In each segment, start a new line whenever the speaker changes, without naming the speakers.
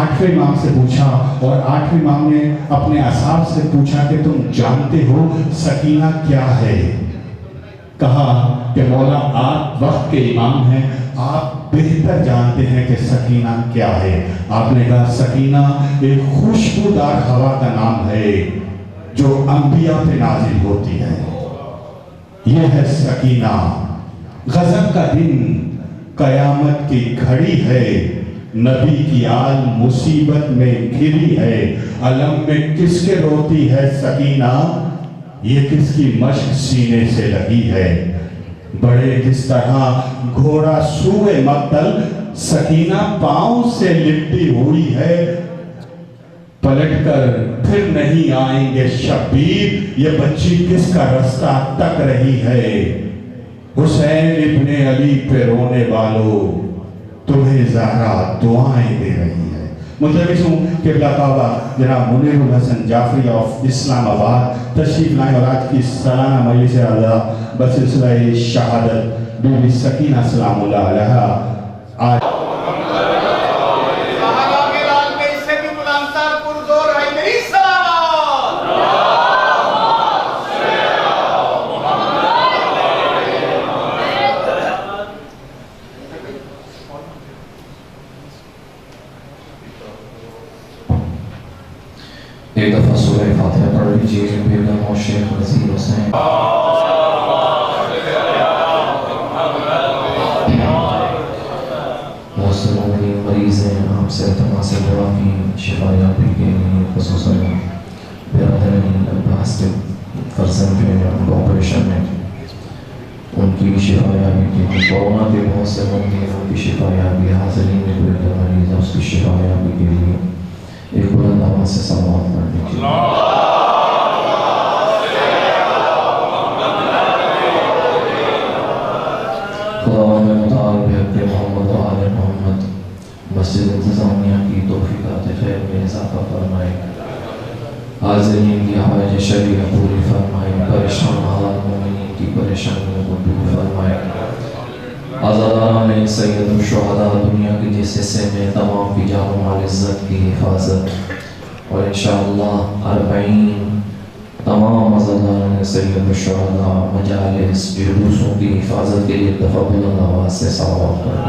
8ویں امام سے پوچھا اور 8ویں امام نے اپنے اصحاب سے پوچھا کہ تم جانتے ہو سکینہ کیا ہے؟ کہا کہ مولا آپ وقت کے امام ہیں، آپ بہتر جانتے ہیں کہ سکینہ کیا ہے۔ آپ نے کہا سکینہ ایک خوشبودار ہوا کا نام ہے جو انبیاء پہ نازل ہوتی ہے، یہ ہے سکینہ۔ غضب کا دن قیامت کی گھڑی ہے، نبی کی آل مصیبت میں گھری ہے، علم میں کس کے روتی ہے سکینہ، یہ کس کی مشق سینے سے لگی ہے، بڑے کس طرح گھوڑا سوئے مقتل، سکینہ پاؤں سے لپٹی ہوئی ہے، پلٹ کر پھر نہیں آئیں گے شبیر، یہ بچی کس کا رستہ تک رہی ہے، حسین ابن علی پہ رونے والوں تمہیں زہرا دعائیں دے رہی ہے۔ ملتمس ہوں قبلہ کعبہ جناب منیر الحسن جعفری آف اسلام آباد تشریف لائیں اور آج کی سالانہ مجلس عزا بسلسلہ شہادت بی بی سکینہ سلام اللہ علیہا آج
ایک دفعہ سورہ فاتحہ پڑھ لیجیے بیگم اور شیخ نذیر حسین۔ محسنوں کی مریض ہیں، آپ سے التماس سے دعا کی شفا یابی کے لیے، خصوصاً برادرین عباس کے فرزند جو ہیں آپریشن میں ان کی شفا یابی کے لیے، کورونا کے بہت سے مریض ہیں ان کی شفا یابی، حاضرین میں کوئی مریض ہے اس کی شفا یابی کے لیے ایک بلند آواز سے صلوات پڑھ لیجیے۔ خداوند متعال بحق محمد و آل محمد مسجد انتظامیہ کی توفیقات خیر میں اضافہ فرمائے، حاضرین کی حوائج شرعیہ پوری فرمائے، پریشان حالات مومنین کی پریشانیوں کو دور فرمائے، آزاداران سید الشہداء دنیا کے جس حصے میں تمام کی جان و مال عزت کی حفاظت اور انشاءاللہ 40 تمام آزاداران سید الشہداء مجالس جلوسوں کی حفاظت کے لیے دفعہ بلند آواز سے صلوات پڑھیں۔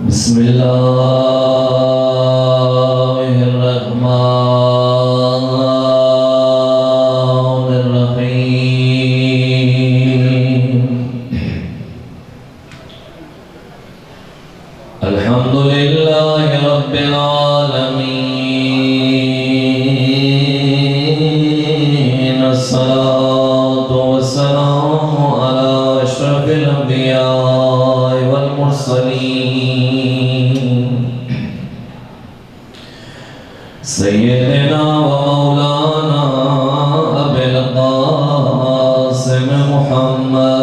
بسم اللہ سیدنا و مولانا ابی القاسم محمد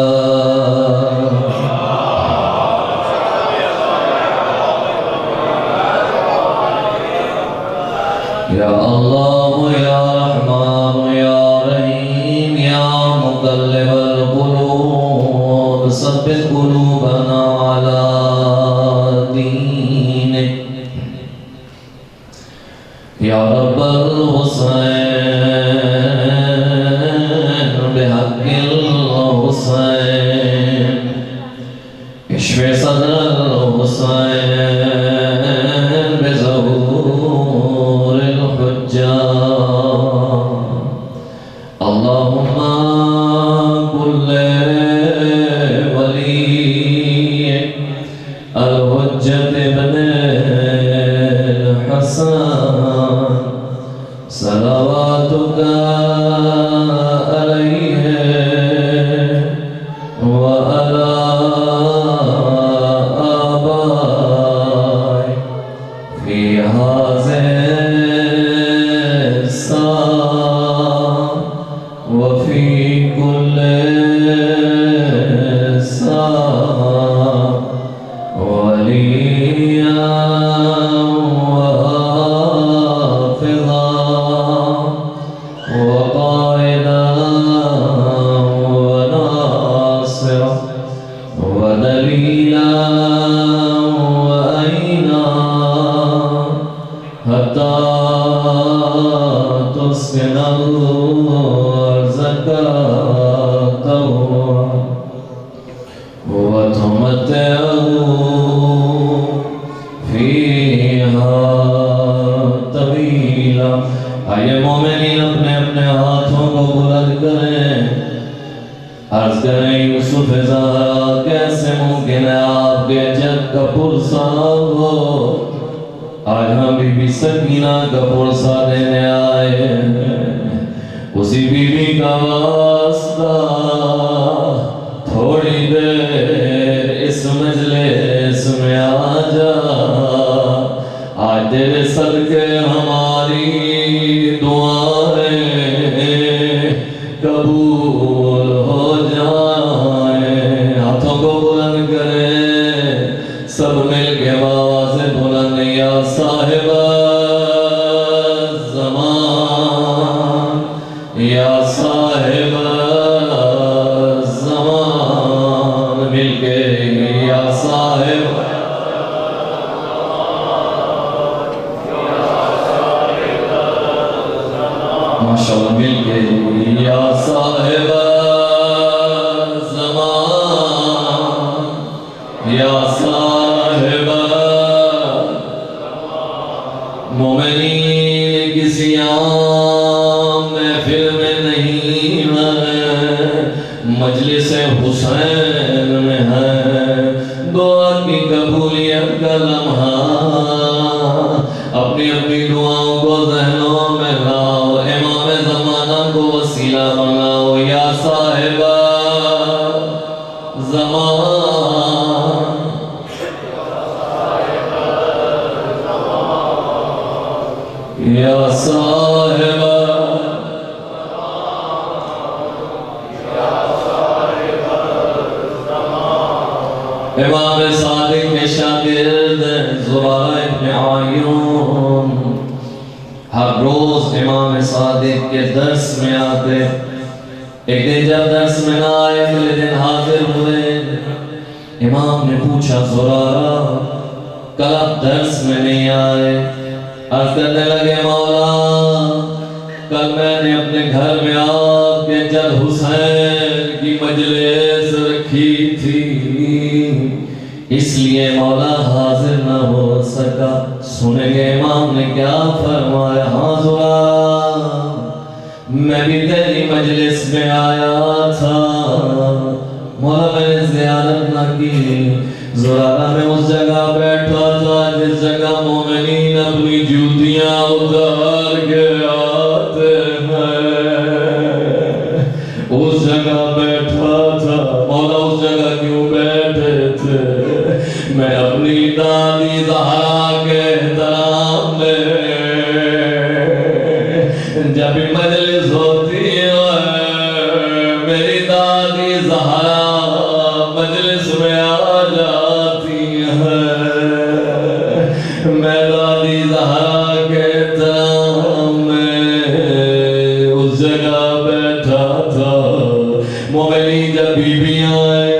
یا اللہ یا رحمان یا رحیم یا مقلب القلوب ثبت قلوبنا علی دینک یا رب الحسین بحق الحسین کشف صدر الحسین بظہور الحجہ اللہم کل ولی الحجت ابن الحسن صلواتک علیہ وعلی آبائی فی هذه الساعة وفي كل ساعة وليا وحافظا وقائدا وناصرا ودليلا وأينا حتى تسكن الأرض طوعا وتمتعه فيها طويلا. آئیے مومنین اپنے اپنے ہاتھوں کو بلند کریں، عرض کریں یوسف زہرا کیسے ممکن ہے آپ کے جگ کا پرسا ہو؟ آج ہم بی بی سکینہ کا پرسا دینے آئے ہیں، اسی بی بی کا واسطہ تھوڑی دیر اس مجلس میں آ جا، آج تیرے صدقے ہماری دعائیں قبول ہو جائیں. ہاتھوں کو بلند کریں سب مل کے آوازیں بلند. یا صاحب الزمان، یا صاحب الزمان، مل کے یا صاحب ماشاءاللہ، مل کے یا صاحب الزمان، یا صاحب. مومنین کسی عام محفل میں نہیں ہے، مجلس حسین میں ہے. دعا کی قبولیت کا لمحہ، اپنی اپنی دعاؤں کو ذہنوں میں لاؤ، امام زمانہ کو وسیلہ بناؤ. یا صاحب زمان، یا صاحب امام صادق کے شاگرد زرارہ ابن عیون ہر روز امام صادق کے درس میں آتے. ایک دن جب درس میں نہ آئے اگلے دن حاضر ہوئے. امام نے پوچھا زرارہ کل آپ درس میں نہیں آئے؟ عرض کرنے لگے مولا کل میں نے اپنے گھر میں آپ کے جد حسین کی مجلس رکھی تھی، اس لیے مولا حاضر نہ ہو سکا. سنیں گے امام نے کیا فرمایا؟ ہاں زرارہ میں بھی تیری مجلس میں آیا تھا، مولا میں نے زیارت نہ کی. زرارہ میں اس جگہ بیٹھا تھا جس جگہ مومنین اپنی جوتیاں اتار کے آتے ہیں، اس جگہ بیٹھا تھا. مولا اس جگہ کیوں بیٹھے تھے؟ میں اپنی دادی زہرا کے احترام میں جب بھی مجلس ہوتی ہے میری دادی زہرا مجلس میں آ جاتی ہے، میں دادی زہرا کے احترام میں اس جگہ بیٹھا تھا. مومنین جب بیویاں آئے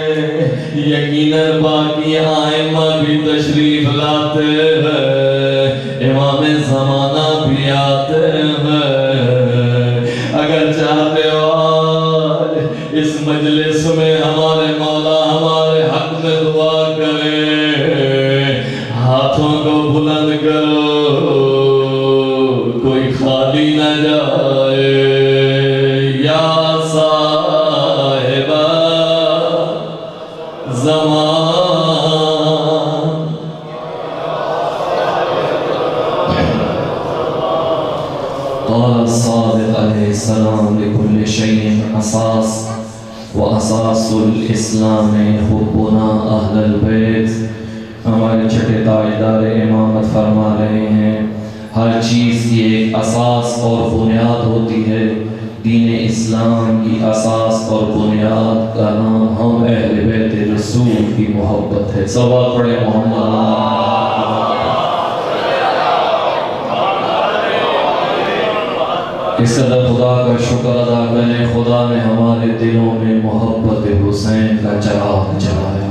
یقیناً باقی آئمہ بھی تشریف لاتے ہیں، امام زمانہ بھی آتے ہیں. اگر چاہتے ہو آج اس مجلس میں ہمارے مولا ہمارے حق میں دعا کرے، ہاتھوں کو بلند کرو کوئی خالی نہ جائے. یا صاحب زمان، قال الصادق علیہ السلام لكل شيء اساس واساس الاسلام حبنا اہل البیت. ہمارے چھٹے تاجدار امامت فرما رہے ہیں ہر چیز کی ایک اساس اور بنیاد ہوتی ہے. دین اسلام کی اساس اور بنیاد کا نام ہم اہل بیت رسول کی محبت ہے. صلوات پڑھے محمد. اس قدر خدا کا شکر ادا کریں، خدا نے ہمارے دلوں میں محبت حسین کا چراغ جلایا.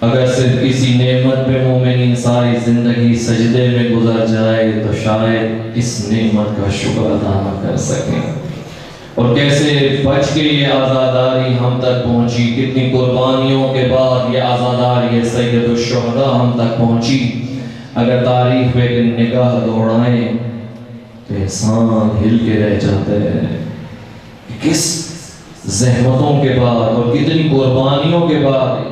اگر صرف کسی نعمت پہ مومن ساری زندگی سجدے میں گزر جائے تو شاید اس نعمت کا شکر ادا نہ کر سکیں. اور کیسے بچ کے یہ آزاداری ہم تک پہنچی, کتنی قربانیوں کے بعد یہ آزاداری سید الشہداء ہم تک پہنچی. اگر تاریخ پہ نگاہ دوڑائیں تو انسان ہل کے رہ جاتے ہیں. کس زحمتوں کے بعد اور کتنی قربانیوں کے بعد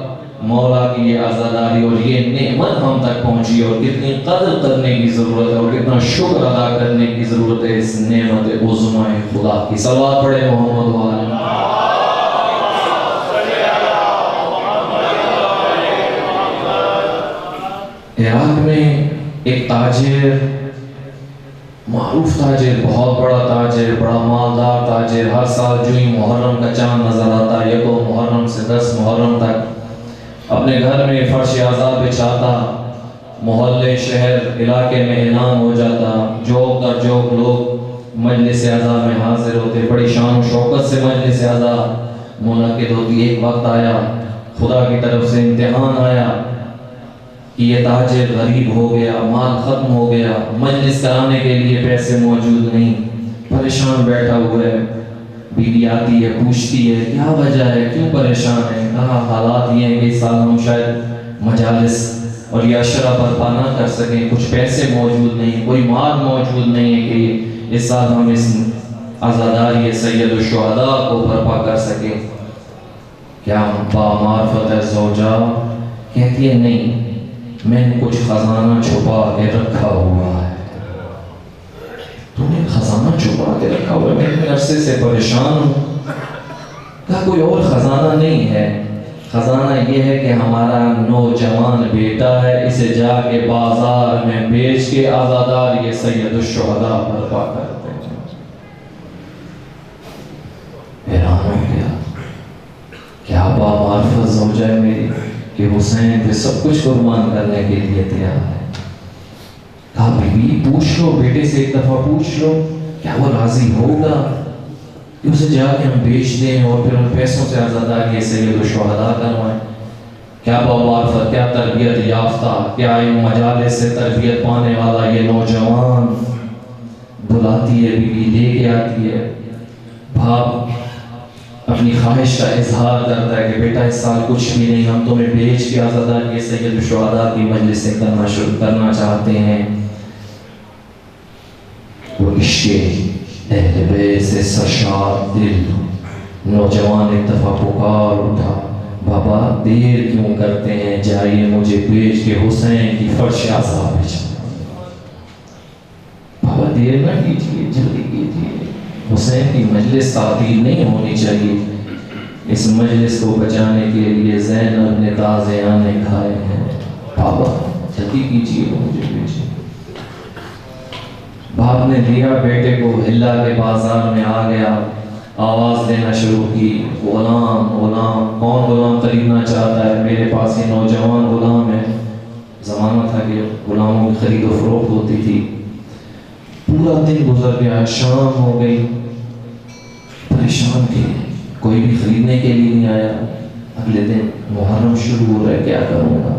مولا کی یہ آزاداری اور یہ نعمت ہم تک پہنچی, اور کتنی قدر کرنے کی ضرورت ہے اور کتنا شکر ادا کرنے کی ضرورت ہے اس نعمت عظمائے خدا کی. صلوات پڑھے محمد و آل محمد. عراق میں ایک تاجر, معروف تاجر, بہت بڑا تاجر, بڑا مالدار تاجر, ہر سال جو ہی محرم کا چاند نظر آتا, یکم محرم سے 10 محرم تک اپنے گھر میں فرش آزاد بچھاتا, محلے شہر علاقے میں اعلان ہو جاتا, جوک در جوک لوگ مجلس اعزا میں حاضر ہوتے, بڑی شان و شوکت سے مجلس اعزا منعقد ہوتی. ایک وقت آیا, خدا کی طرف سے امتحان آیا کہ یہ تاجر غریب ہو گیا, مال ختم ہو گیا, مجلس کرانے کے لیے پیسے موجود نہیں, پریشان بیٹھا ہوا ہے. بیوی آتی ہے, پوچھتی ہے کیا وجہ ہے, کیوں پریشان ہے؟ کہا حالات یہ ہیں کہ اس سال ہم شاید مجالس اور یہ اشرا برپا نہ کر سکیں, کچھ پیسے موجود نہیں, کوئی مال موجود نہیں ہے کہ اس سال ہم اس عزاداری سید الشہداء کو برپا کر سکیں. کیا با معرفت زوجہ کہتی ہے نہیں, میں نے کچھ خزانہ چھپا کے رکھا ہوا ہے. تو نے خزانہ چھپا کے رکھا ہوا ہے؟ میں اتنے عرصے سے پریشان ہوں. کہا کوئی اور خزانہ نہیں ہے, خزانہ یہ ہے کہ ہمارا نوجوان بیٹا ہے, اسے جا کے بازار میں بیچ کے آزادار یہ سید الشہداء برپا کرتے ہیں. حیران ہو گیا, کیا با معرفت زوجہ ہے میری کہ حسین پہ سب کچھ قربان کرنے کے لیے تیار ہے. کہا بیوی پوچھ لو, بیٹے سے ایک دفعہ پوچھ لو, کیا وہ راضی ہوگا کہ اسے جا کے ہم بیچ دیں اور پھر ان پیسوں سے آزاداری سید الشہداء کروائیں. کیا باوعرفت, کیا تربیت یافتہ, کیا مجالس سے تربیت پانے والا یہ نوجوان بلاتی ہے, بیوی لے کے آتی ہے, باپ اپنی خواہش کا اظہار کرتا ہے کہ بیٹا اس سال کچھ بھی نہیں, ہم تمہیں بیچ کے آزاداری سید الشہداء کی مجلس سے کرنا چاہتے ہیں. وہ عشق اہل بیت سے سرشار دل نوجوان ایک دفعہ پکار اٹھا, بابا دیر کیوں کرتے ہیں, جائیے مجھے بیچ کے حسین کی فرش آزاد بچھا. بابا دیر نہ کیجیے, جلدی کیجیے, حسین کی مجلس تعطیل نہیں ہونی چاہیے. اس مجلس کو بچانے کے لیے زینب نے تازے آنے کھائے ہیں. بابا جلدی کیجیے, مجھے بیچیے. باپ نے دیا, بیٹے کو ہلا کے بازار میں آ گیا, آواز دینا شروع کی, غلام غلام, کون غلام خریدنا چاہتا ہے؟ میرے پاس یہ نوجوان غلام ہے. زمانہ تھا کہ غلاموں کی خرید و فروخت ہوتی تھی. پورا دن گزر گیا, شام ہو گئی, پریشان تھے, کوئی بھی خریدنے کے لیے نہیں آیا. اگلے دن محرم شروع ہو رہا ہے, کیا کروں گا؟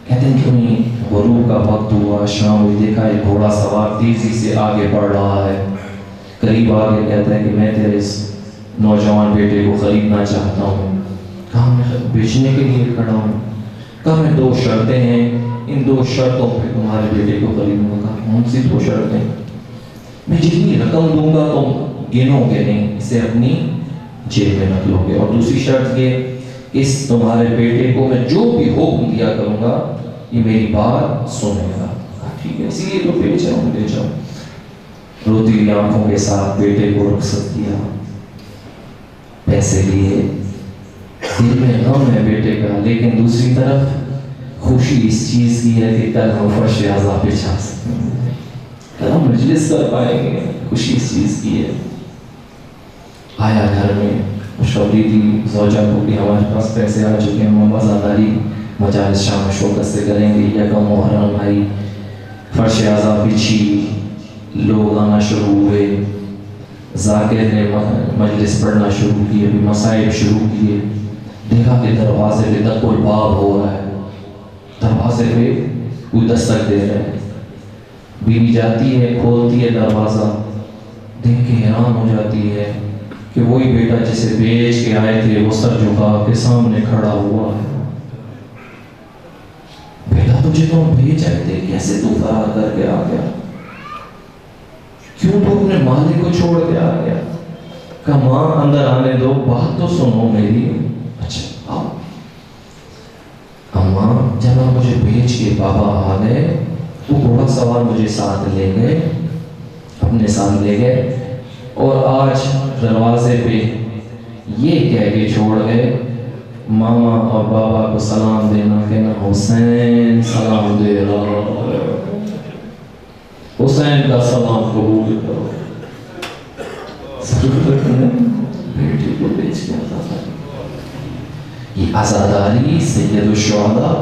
کہتے ہیں کہ غروب کا وقت ہوا, شام ہوئی, دیکھا ایک گھوڑا سوار تیزی سے آگے بڑھ رہا ہے. قریب آگے کہتا ہے کہ میں تیرے اس نوجوان بیٹے کو خریدنا چاہتا ہوں. کہا میں بیچنے کے لیے کھڑا ہوں. کہا میں 2 شرطیں ہیں, ان 2 شرطوں پہ تمہارے بیٹے کو خریدوں گا. کون سی 2 شرطیں؟ میں جتنی رقم دوں گا تم گنو گے نہیں, اسے اپنی جیب میں رکھ لو گے. اور دوسری شرط یہ, اس تمہارے بیٹے کو میں جو بھی حکم دیا کروں گا یہ میری بات سنے گا. ٹھیک ہے, اسی لیے تو بیچ رہا ہوں, لے جاؤ. روتی ہوئی آنکھوں کے ساتھ بیٹے کو رخصت کیا, پیسے لیے. دل میں غم ہے بیٹے کا, لیکن دوسری طرف خوشی اس چیز کی ہے کہ کل ہم فرش اعزا بچھا سکتے ہیں, کل ہم مجلس کر پائیں گے. خوشی اس چیز کی ہے. آیا گھر میں, خوشخبری دی زوجہ کو کہ ہمارے پاس پیسے آ چکے ہیں, ہم آزاداری مجالس شام شوکت سے کریں گے. یکم محرم آئی, فرش اعزا بچھی, لوگ آنا شروع ہوئے. ذاکر نے مجلس پڑھنا شروع کی, ابھی مصائب شروع کیے. دیکھا دیکھا کہ دروازے پہ دق الباب ہو رہا ہے، دروازے پہ کوئی دستک دے رہا ہے. بیوی جاتی ہے، کھولتی ہے دروازہ، دیکھ کے حیران ہو جاتی ہے کہ وہی بیٹا جسے بیچ کے آئے تھے وہ سر جھکا کے سامنے کھڑا ہوا ہے. بیٹا تجھے تو بھیج آئے تھے، کیسے تو فرار کر کے آ گیا؟ کیوں تو اپنے مالک کو چھوڑ کے آ گیا؟ کہا ماں اندر آنے دو، بات تو سنو میری. اچھا آؤ. اماں جب آپ مجھے بھیج کے بابا آ گئے تو گھوڑا سوار مجھے ساتھ لے گئے، اپنے ساتھ لے گئے، اور آج دروازے پہ یہ کہہ کے چھوڑ گئے ماما اور بابا کو سلام دینا، کہنا حسین سلام دے رہا ہے، حسین کا سلام قبول کرو. بیٹی کو بیچ کے آزاداری، یہ آزاداری سید الشہداء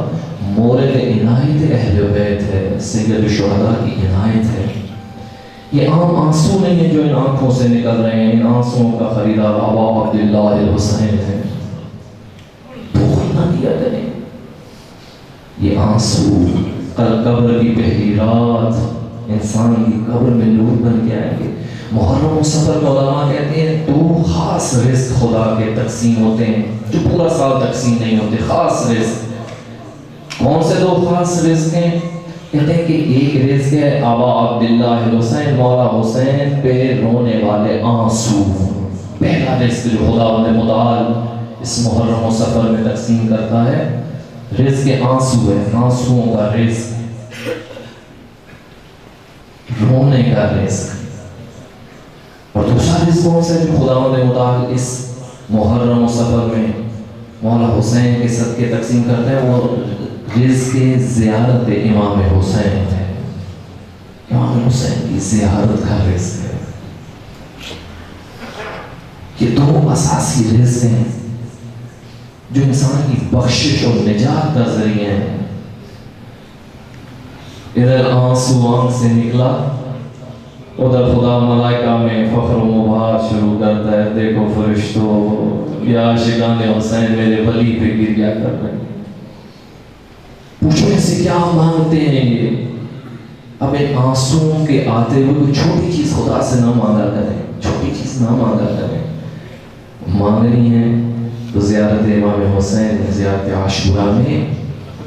مورد عنایت اہل بیت ہے، سید الشہداء کی عنایت ہے. یہ عام آنسو نہیں ہے جو ان آنکھوں سے نکل رہے ہیں، ان آنسوؤں کا خریدار ابا عبداللہ الحسین ہے. بخل نہ کیا کریں. یہ آنسو کل قبر کی پہلی رات انسان کی قبر میں نور بن کے آئیں گے. محرم و سفر میں علماء کہتے ہیں دو خاص رزق خدا کے تقسیم ہوتے ہیں جو پورا سال تقسیم نہیں ہوتے. خاص رزق کون سے دو خاص رزق ہیں؟ کہتے ہیں کہ ایک رزق ہے آبا عبداللہ الحسین، مولا حسین پہ رونے والے آنسو. پہلا رزق جو خداوند متعال اس محرم و سفر میں تقسیم کرتا ہے رزق آنسو ہے، آنسوؤں کا رزق، رونے کا رزق. اور دوسرا رزق کون سا جو خداوند متعال اس محرم و سفر میں مولا حسین کے صدقے تقسیم کرتا ہے؟ وہ رزق زیارت امام حسین ہے. امام حسین کی زیارت کا رزق ہے. یہ دو اساسی رزق ہیں جو انسان کی بخشش اور نجات کا ذریعہ ہے. ادھر آنسو آنکھ سے نکلا، ادھر خدا ملائکہ میں فخر و مباح شروع کرتا ہے، دیکھو فرشتوں یہ عاشقان حسین میرے ولی پہ گریا کر رہے ہیں. پوچھو ایسے کیا مانگتے ہیں یہ؟ اب ان آنسوؤں کے آتے ہوئے کوئی چھوٹی چیز خدا سے نہ مانگا کریں، چھوٹی چیز نہ مانگا کریں. مانگنی ہے تو زیارت امام حسین، زیارت عاشورہ میں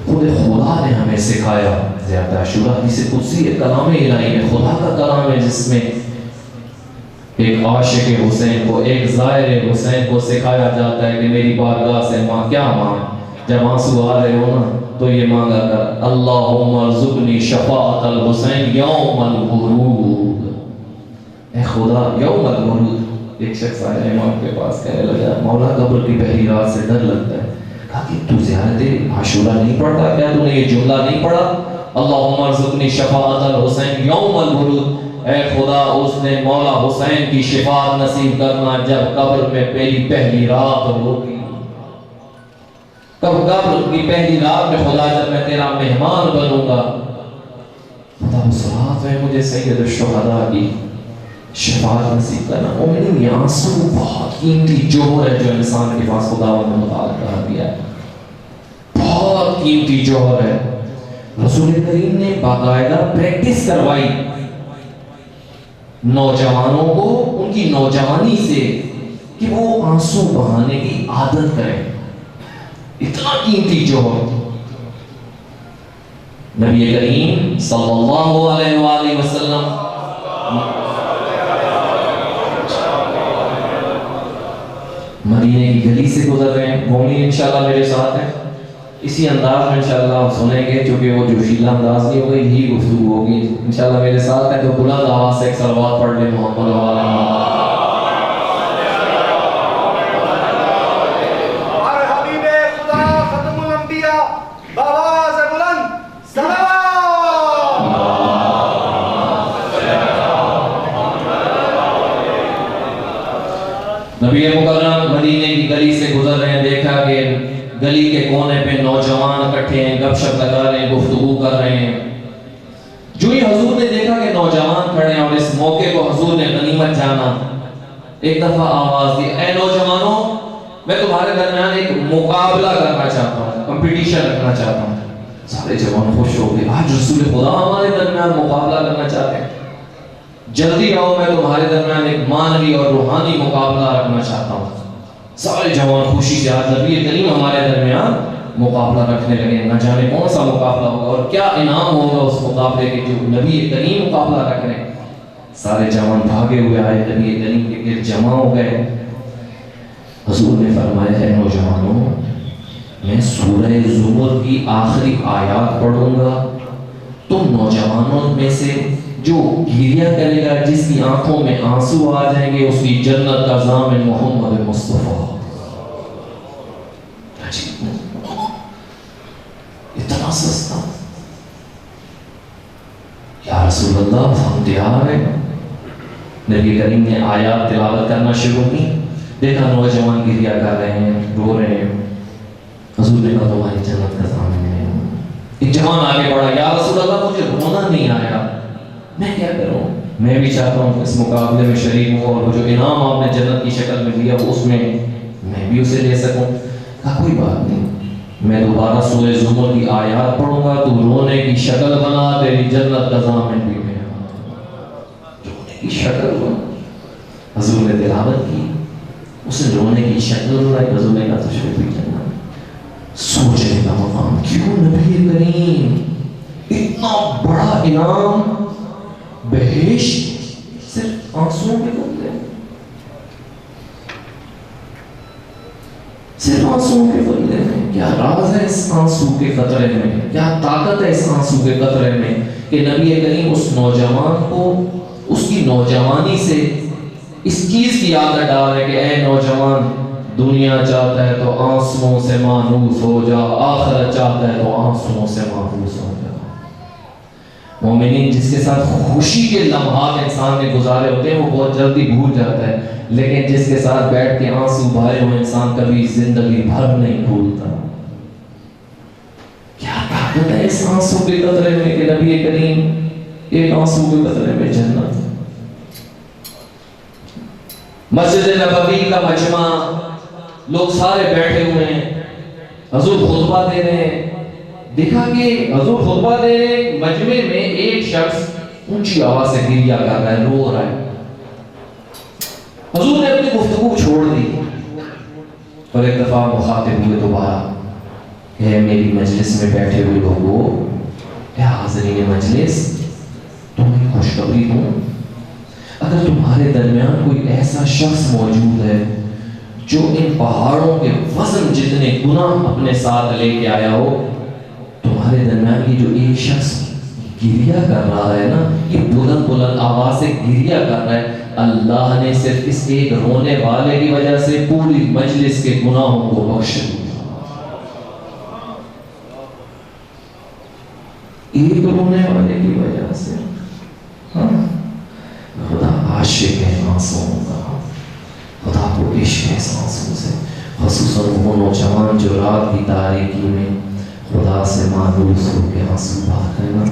خود خدا نے ہمیں سکھایا. زیارت عاشورہ حدیث قدسی ہے، کلام الہی ہے، خدا کا کلام ہے، جس میں ایک عاشق حسین کو، ایک زائر حسین کو سکھایا جاتا ہے کہ میری بارگاہ سے ماں کیا مانگ. جب آنسو آ رہے ہو نا تو یہ مانگا کر اللہم ارزقنی شفاعت الحسین یوم الورود. اے خدا یوم الورود. ایک شخص آیا امام کے پاس کہنے لگا مولا قبر کی پہلی رات سے ڈر لگتا ہے. کہا کہ تو زیارت عاشورہ نہیں پڑھتا کیا؟ تو نے یہ جملہ نہیں پڑھا اللہم ارزقنی شفاعت الحسین یوم الورود؟ اے خدا اس نے مولا حسین کی شفاعت نصیب کرنا جب قبر میں پہلی رات ہوگی. کب قبر کی پہلی رات میں خدا جب میں تیرا مہمان بنوں گا، خدا اس رات میں مجھے سید الشہداء کی شفاعت نصیب کرنا. مومنین یہ آنسو بہت قیمتی جوہر ہے جو انسان کے پاس خداوند متعال کر دیا ہے، بہت قیمتی جوہر ہے. رسول کریم نے باقاعدہ پریکٹس کروائی نوجوانوں کو ان کی نوجوانی سے کہ وہ آنسو بہانے کی عادت کریں. اتنا قیمتی جوہر نبی کریم صلی اللہ علیہ وآلہ وسلم مدینے کی گلی سے گزر رہے ہیں. مومنین انشاءاللہ میرے ساتھ ہیں، اسی انداز میں انشاءاللہ ہم سنیں گے کیونکہ وہ جوشیلا انداز نہیں ہوگی، یہی گفتگو ہوگی. انشاءاللہ میرے ساتھ ہیں تو بلند آواز سے ایک صلوات پڑھ لیں محمد والا.
ہمارے حبیب خدا ختم الانبیاء بآواز بلند صلوات.
نبی مکرم مدینے کی گلی سے گزر رہے ہیں، دیکھا کہ گلی کے کونے پہ نوجوان اکٹھے ہیں، گپ شپ لگا رہے ہیں، گفتگو کر رہے ہیں. جو ہی حضور نے دیکھا کہ نوجوان کھڑے ہیں اور اس موقع کو حضور نے غنیمت جانا، ایک دفعہ آواز دی اے نوجوانوں میں تمہارے درمیان ایک مقابلہ کرنا چاہتا ہوں، کمپٹیشن رکھنا چاہتا ہوں۔ سارے جوان خوش ہو گئے، آج رسول خدا ہمارے درمیان مقابلہ کرنا چاہتے ہیں، جلدی آؤ، میں تمہارے درمیان ایک مانوی اور روحانی مقابلہ رکھنا چاہتا ہوں۔ سارے جوان خوشی سے آج نبی کریم ہمارے درمیان مقابلہ رکھنے لگے، نہ جانے کون سا مقابلہ ہوگا اور کیا انعام ہوگا اس مقابلے کے جو نبی کریم مقابلہ رکھ رہے ہیں۔ سارے جوان بھاگے ہوئے آئے، نبی کریم کے گرد جمع ہو گئے۔ حضور نے فرمایا ہے نوجوانوں، میں سورہ زمر کی آخری آیات پڑھوں گا، تم نوجوانوں میں سے جو گریہ کرے گا، جس کی آنکھوں میں آنسو آ جائیں گے، اس کی جنت کا ضامن محمد مصطفیٰ۔ اتنا سستا، یا رسول اللہ ہم تیار ہیں۔ نبی کریم نے آیات تلاوت کرنا شروع کی، دیکھا نوجوان گریہ کر رہے ہیں، رو رہے ہیں۔ حضور نے کہا تمہاری جنت کا ضامن ہے۔ ایک جوان آگے بڑھا، یا رسول اللہ مجھے رونا نہیں آیا، میں کیا کروں؟ میں بھی چاہتا ہوں اس مقابلے میں شریک ہوں اور وہ جو انعام آپ نے جنت کی شکل میں دیا وہ اس میں میں بھی اسے لے سکوں۔ کہا کوئی بات نہیں، میں دوبارہ سورہ زمر کی آیات پڑھوں گا، تو رونے کی شکل بنا، تیری جنت کا ضامن بھی میں رونے کی شکل بنا۔ حضور نے تلاوت کی، اسے رونے کی شکل بنائی۔ حضور نے کہا تجھے بھی جنت۔ سوچنے کا مقام، کیوں نبی کریم اتنا بڑا انعام بہشت صرف آنسوؤں کے بدلے، صرف آنسوؤں کے بدلے میں؟ کیا راز ہے اس آنسو کے قطرے میں؟ کیا طاقت ہے اس آنسو کے قطرے میں کہ نبی کریم اس نوجوان کو اس کی نوجوانی سے اس چیز کی عادت ڈال رہے کہ اے نوجوان، دنیا چاہتا ہے تو آنسوؤں سے مانوس ہو جا، آخرت چاہتا ہے تو آنسوؤں سے مانوس ہو جا۔ مومنین، جس کے ساتھ خوشی کے لمحات انسان نے گزارے ہوتے ہیں وہ بہت جلدی بھول جاتا ہے، لیکن جس کے ساتھ بیٹھ کے آنسو بہائے ہوئے انسان کبھی زندگی بھر نہیں بھولتا۔ کیا طاقت ہے اس آنسو کے قطرے میں کہ نبی کریم ایک آنسو کے قطرے میں جنت۔ مسجد نبوی کا مجمع، لوگ سارے بیٹھے ہوئے ہیں، حضور خطبہ دے رہے ہیں۔ دیکھا کہ حضور خطبہ دے رہے ہیں، مجمع میں ایک شخص اونچی آواز سے گریہ کر رہا ہے، رو رہا ہے۔ حضور نے اپنی گفتگو چھوڑ دی اور ایک دفعہ مخاطب ہوئے دوبارہ، اے میری مجلس میں بیٹھے ہوئے لوگوں، اے حاضرین مجلس، تمہیں خوشخبری دوں، اگر تمہارے درمیان کوئی ایسا شخص موجود ہے جو ان پہاڑوں کے وزن جتنے گناہ اپنے ساتھ لے کے آیا ہو، تمہارے درمیان یہ جو ایک شخص گریہ کر رہا ہے نا، یہ بلند بلند آواز سے گریہ کر رہا ہے، اللہ نے صرف اس ایک رونے والے کی وجہ سے پوری مجلس کے گناہوں کو بخش دیا۔ ایک رونے والے کی وجہ سے۔ ہاں، خدا عاشق ہے آنسوؤں کا، خدا کو عشق ہے اس آنسو سے، خصوصاً وہ نوجوان جو رات کی تاریکی میں خدا سے مانوس ہو کے آنسو بہاتے ہیں نا۔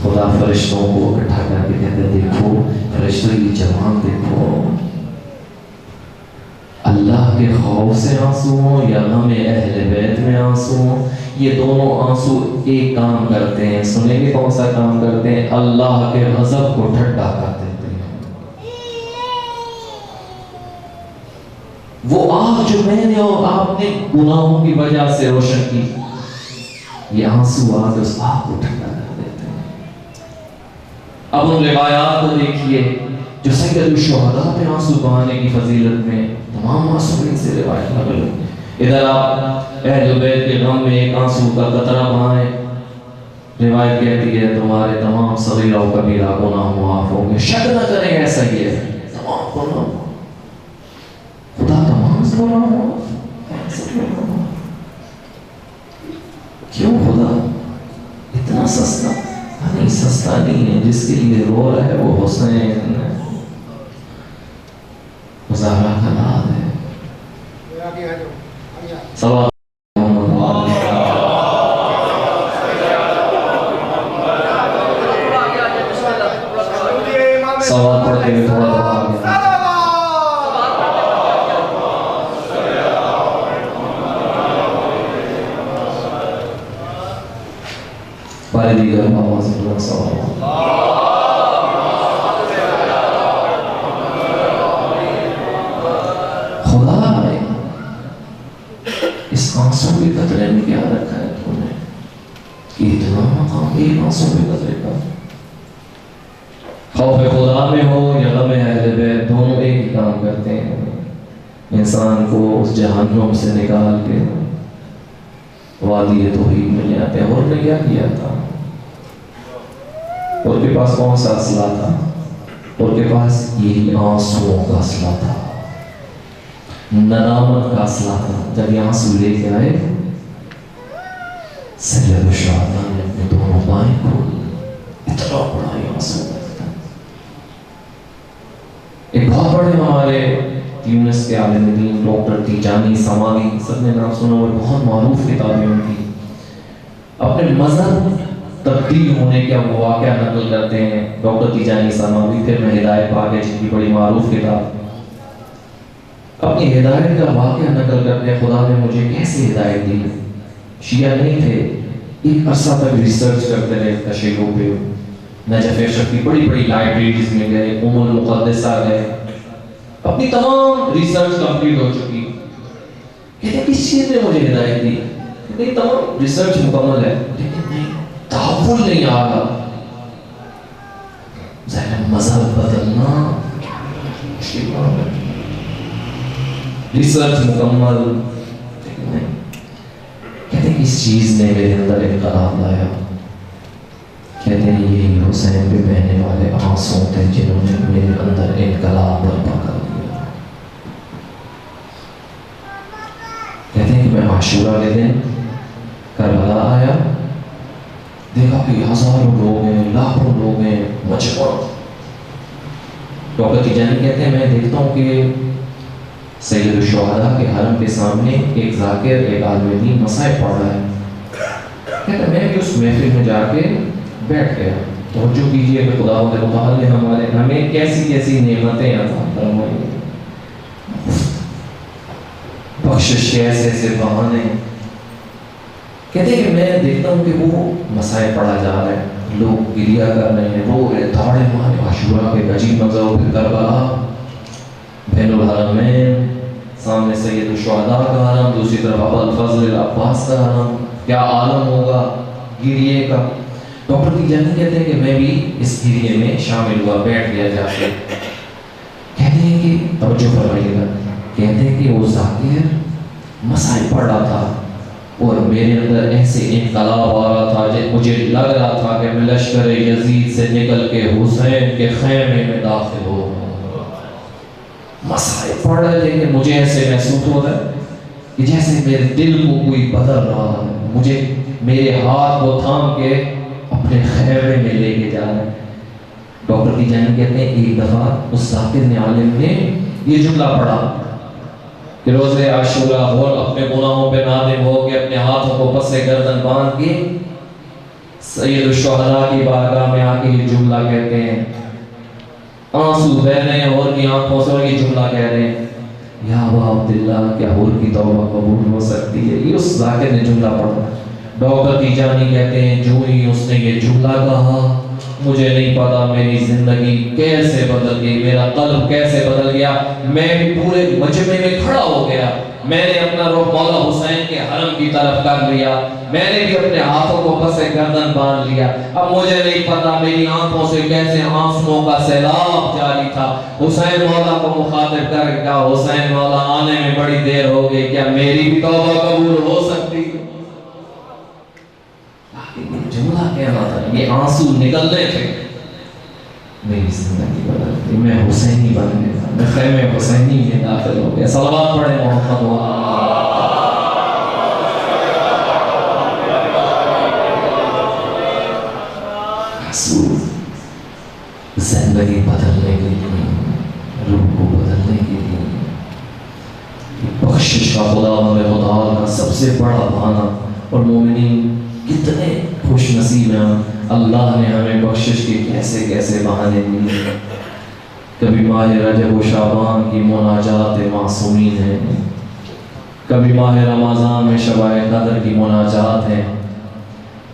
خدا فرشتوں کو اکٹھا کر کے کہتے ہیں دیکھو فرشتوں کی جوان دیکھو، اللہ کے خوف سے آنسو ہوں یا غم اہل بیت میں آنسو ہوں، یہ دونوں آنسو ایک کام کرتے ہیں۔ سنیں گے کون سا کام کرتے ہیں؟ اللہ کے غضب کو ٹھنڈا کر دیتے ہیں۔ وہ آگ جو میں نے اور آپ نے گناہوں کی وجہ سے روشن کی، یہ آنسو آگ اس آگ کو ٹھنڈا کر دیتے ہیں۔ اب ان روایات کو دیکھیے جو سید الشہداء پہ آنسو بہانے کی فضیلت میں تمام معصومین سے روایت نقل ہے۔ ادھر آپ اہل بیت کے غم میں ایک آنسو کا قطرہ بہائیں، روایت کہتی ہے تمہارے تمام صغیرہ و کبیرہ گناہ معاف ہوں گے۔ شک نہ کریں ایسا ہی ہے، تمام گناہ خدا تمام گناہ معاف۔ کیوں خدا اتنا سستا؟ نہیں، سستا نہیں ہے، جس کے لیے رو رہا ہے وہ حسین مظاہرہ کا نام ہے۔ سوال سوال پڑھتے ہوئے تھوڑا ہمارے دیگر آواز اللہ صلی خدا ہے اس آنسو کے قطرے میں کیا رکھا ہے تو نے کہ اتنا مقام ایک آنسو کے قطرے کا خوف خدا میں ہو یا غم اہل بیت دونوں ایک ہی کام کرتے ہیں انسان کو اس جہنم سے نکال کے وادی توحید میں لے آتے ہیں اور نے کیا کیا تھا اور کے پاس کون سا اسلحہ تھا اور کے پاس یہی آنسوؤں کا اسلحہ تھا ندامت کا اسلحہ تھا جب یہ آنسو لے کے آئے سید الشہداء نے اپنے دونوں بائیں کھول اتنا بڑا یہ آنسو تھا ایک بہت بڑے ہمارے یونس کے عالم دین ڈاکٹر تیجانی سماوی سب نے نام سنا اور بہت معروف کتابیں ان کی اپنے مذہب تبدیل ہونے کے وہ واقعہ نقل کرتے ہیں ڈاکٹر تیجانی سماوی پھر میں ہدایت پاک ہے جن کی بڑی معروف کتاب اپنی ہدایت کا واقعہ نقل کرتے ہیں خدا نے مجھے کیسے ہدایت دی شیعہ نہیں تھے ایک عرصہ تک ریسرچ کرتے رہے تشیعوں پہ نجف اشرف کی بڑی بڑی لائبریریز میں گئے المقدسہ گئے اپنی تمام ریسرچ کمپلیٹ ہو چکی کہتے ہیں کس چیز نے مجھے ہدایت دی کہتے ہیں تمام ریسرچ مکمل ہے لیکن نہیں تحول نہیں آ رہا ظاہر مذہب بدلنا مشکل کام ہے ریسرچ مکمل لیکن نہیں کہتے ہیں کس چیز نے میرے اندر انقلاب لایا کہتے ہیں یہی حسین پہ بہنے والے آنسو تھے جنہوں نے میرے اندر انقلاب برپا کر دیا کہتے ہیں کہ میں عاشورہ کے دن کربلا آیا دیکھا کہ ہزاروں لوگ ہیں لاکھوں لوگ ہیں مجمع ڈاکٹر تیجانی کہتے ہیں میں دیکھتا ہوں کہ سید الشہداء کے حرم کے سامنے ایک ذاکر ایک عالم دین مسائل پڑھ رہا ہے کہتے ہیں میں بھی اس محفل میں جا کے بیٹھ گیا توجہ کیجئے کہ خدا متعال نے ہمارے ہمیں کیسی کیسی نعمتیں عطا فرمائی بخشش کے ایسے ایسے بہانے کہتے ہیں کہ میں دیکھتا ہوں کہ وہ مسائل پڑھا جا رہا ہے لوگ گریہ کر رہے ہیں رو رہے دھاڑے مارے عاشورہ کے عجیب منظر ہو پھر کربلا بین الحرمین سامنے سید الشہداء کا حرم دوسری طرف ابو الفضل العباس کا حرم کیا عالم ہوگا گریے کا ڈاکٹر تیجانی کہتے ہیں کہ میں بھی اس گریے میں شامل ہوا بیٹھ گیا جا کے کہتے ہیں کہ توجہ فرمائیے گا کہتے ہیں کہ وہ ذاکر مسائل پڑھ رہا تھا اور میرے اندر ایسے انقلاب آ رہا تھا مجھے لگ رہا تھا کہ میں لشکر یزید سے نکل کے حسین کے خیمے میں داخل ہو مسائل پڑھ رہے لیکن مجھے ایسے محسوس ہو رہا ہے کہ جیسے میرے دل کو کوئی بدل رہا ہے مجھے میرے ہاتھ کو تھام کے اپنے خیمے میں لے کے جا رہا ہے ڈاکٹر تیجانی کہتے ہیں ایک دفعہ اس ذاکر نے عالم نے یہ جملہ پڑھا کہ روز عاشورہ ہو اپنے گناہوں پہ نادم ہو کے اپنے ہاتھوں کو پس گردن باندھ کے سید الشہداء کی بارگاہ میں آ کے یہ جملہ کہتے ہیں آنسو بہ رہے ہیں اور کی آنکھوں سے یہ جملہ کہہ رہے ہیں یا ابا عبداللہ کیا حور کی توبہ قبول ہو سکتی ہے یہ اس ذاکر نے جملہ پڑھا ڈاکٹر تیجانی کہتے ہیں جو ہی اس نے یہ جملہ کہا مجھے نہیں پتا میری زندگی کیسے بدل گئی میرا قلب کیسے بدل گیا میں بھی پورے مجمع میں کھڑا ہو گیا میں نے اپنا رخ مولا حسین کے حرم کی طرف کر لیا میں نے بھی اپنے ہاتھوں کو پس گردن باندھ لیا اب مجھے نہیں پتا میری آنکھوں سے کیسے آنسوؤں کا سیلاب جاری تھا حسین مولا کو مخاطب کر کے کہا حسین مولا آنے میں بڑی دیر ہو گئی کیا میری بھی توبہ قبول ہو سکتی ہے جملہ کہنا تھا یہ آنسو نکلنے تھے میری زندگی بدل گئی میں حسینی بن گیا میں خیمے حسینی میں داخل ہو گیا صلوات پڑھیں محمد و آنسو زندگی بدلنے کے لیے روح کو بدلنے کے لیے بخشش کا خدا متعال کا سب سے بڑا بہانہ اور مومنین کتنے خوش نصیب ہیں اللہ نے ہمیں بخشش کے کیسے کیسے بہانے دیے کبھی ماہ رجب و شعبان کی مناجات معصومین ہیں کبھی ماہ رمضان میں شب قدر کی مناجات ہیں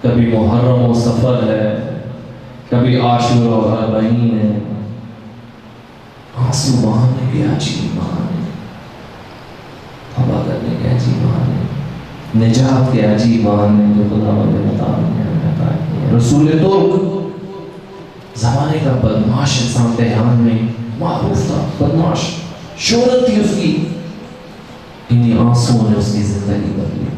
کبھی محرم و سفر ہے، کبھی عاشور و اربعین ہے. آنسو بہانے کے عجیب بہانے، توبہ کرنے کے عجیب بہانے، نجات کے عجیب بہانے جو خداوند متعال نے ہمیں عطا کیے. رسول ترک زمانے کا بدمعاش انسان تہران میں معروف تھا، بدمعاش، شہرت تھی اس کی. انہی آنسوؤں نے اس کی زندگی بدلی.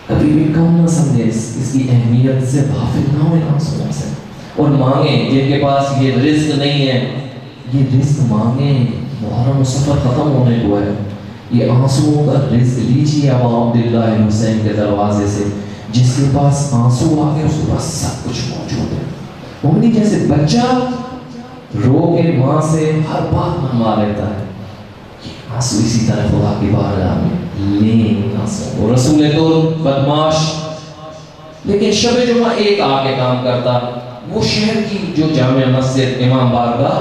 کبھی بھی کم نہ سمجھے، اس کی اہمیت سے غافل نہ ہو ان آنسوؤں سے، اور مانگیں جن کے پاس یہ رزق نہیں ہے، یہ رزق مانگیں. محرم و سفر ختم ہونے کو ہے، یہ آنسوؤں کا رزق لیجیے ابا عبداللہ حسین کے دروازے سے. جس کے پاس آنسو آ گئے اس کے پاس سب کچھ موجود ہے. مومنی جیسے بچہ رو کے ماں سے ہر بات منوا لیتا ہے، آنسو اسی طرح خدا کی بارگاہ میں لیں آنسو. اور رسول تو بدمعاش، لیکن شب جمعہ ایک آ کے کام کرتا. وہ شہر کی جو جامع مسجد امام بارگاہ،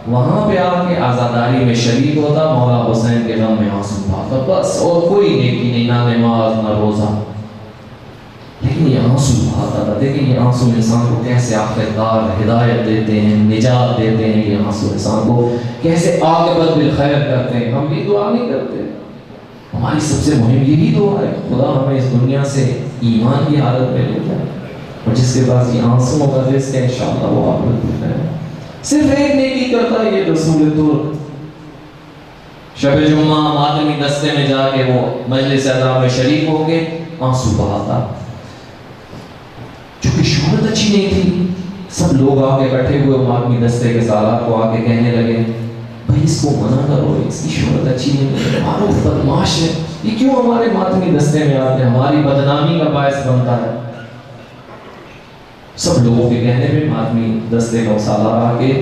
وہاں پہ آ کے عزاداری میں شریک ہوتا، مولا حسین کے غم میں آنسو بہاتا، بس اور کوئی نیکی نہیں، نہ نماز نہ روزہ، لیکن یہ آنسو بہاتا تھا. دیکھیں یہ آنسو انسان کو کیسے آخرکار ہدایت دیتے ہیں، نجات دیتے ہیں. یہ آنسو انسان کو کیسے عاقبت بالخیر کرتے ہیں. ہم بھی دعا نہیں کرتے، ہماری سب سے مہم یہی دعا ہے، خدا ہمیں اس دنیا سے ایمان کی حالت میں لے جائے، اور جس کے پاس یہ آنسوؤں کا رزق ہے انشاءاللہ وہ عاقبت بالخیر. صرف ایک نیکی کرتا ہے یہ رسول ترک، شب جمعہ ماتمی دستے میں جا کے وہ مجلس اعظام میں شریک ہو کے آنسو بہاتا. چونکہ شہرت اچھی نہیں تھی، سب لوگ آ کے اکٹھے ہوئے ماتمی دستے کے سالات کو آ کے کہنے لگے بھائی اس کو منع کرو، اس کی شہرت اچھی نہیں ہے، معروف بدمعاش ہے، یہ کیوں ہمارے ماتمی دستے میں آتے ہیں، ہماری بدنامی کا باعث بنتا ہے. سب لوگوں کے کہنے پہ ماتمی دستے کا سالار آ کے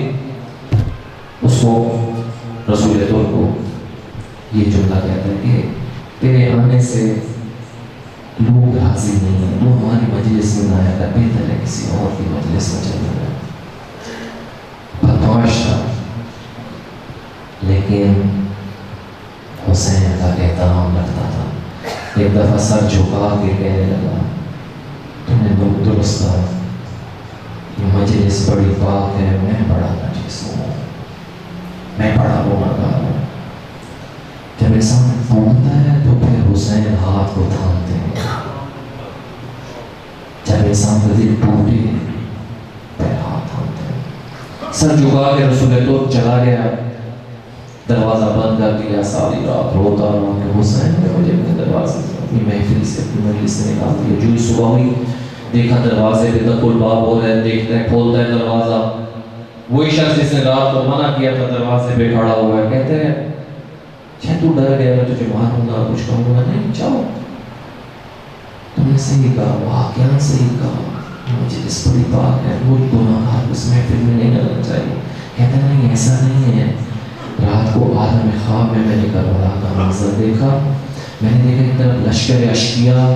اس کو رسول ترک کو یہ جملہ کہتا ہے کہ تیرے آنے سے لوگ راضی نہیں ہیں، وہ ہماری مجلس میں نہ آیا کر، بہتر ہے کسی اور کی مجلس میں چلے جائے. بدمعاش تھا لیکن حسین کا احترام رکھتا تھا. ایک دفعہ سر جھکا کے کہنے لگا تم نے درست کہا، یہ مجلس بڑی پاک ہے، میں بڑا نجس ہوں، میں بڑا گنہگار ہوں. جب انسان بولتا ہے تو پھر حسین ہاتھ کو تھامتے ہیں. جب انسان کا دل ٹوٹے پھر ہاتھ تھامتے ہیں. سر جھکا کے رسول ترک چلا گیا، دروازہ بند کر دیا، ساری رات روتا رہا کہ حسین نے مجھے اپنے دروازے سے اپنی محفل سے اپنی مجلس سے نکال دیا. جو ہی صبح ہوئی دیکھا دروازے پہ تک الباب ہو رہے، دیکھتا ہے کھولتا ہے دروازہ، وہی شخص جس نے رات کو منع کیا تھا دروازے پہ کھڑا ہوا ہے. کہتے ہیں چاہے تو ڈر گیا، میں تجھے ماروں گا، کچھ کہوں گا. نہیں، جاؤ، تم نے صحیح کہا، واقعہ صحیح کہا، مجلس بڑی پاک ہے، وہ گناہگار اس محفل میں نہیں رہنا چاہیے. کہتے ہیں نہیں ایسا نہیں ہے. رات کو عالم خواب میں نے کربلا کا منظر دیکھا. میں نے دیکھا ایک طرف لشکر اشقیاء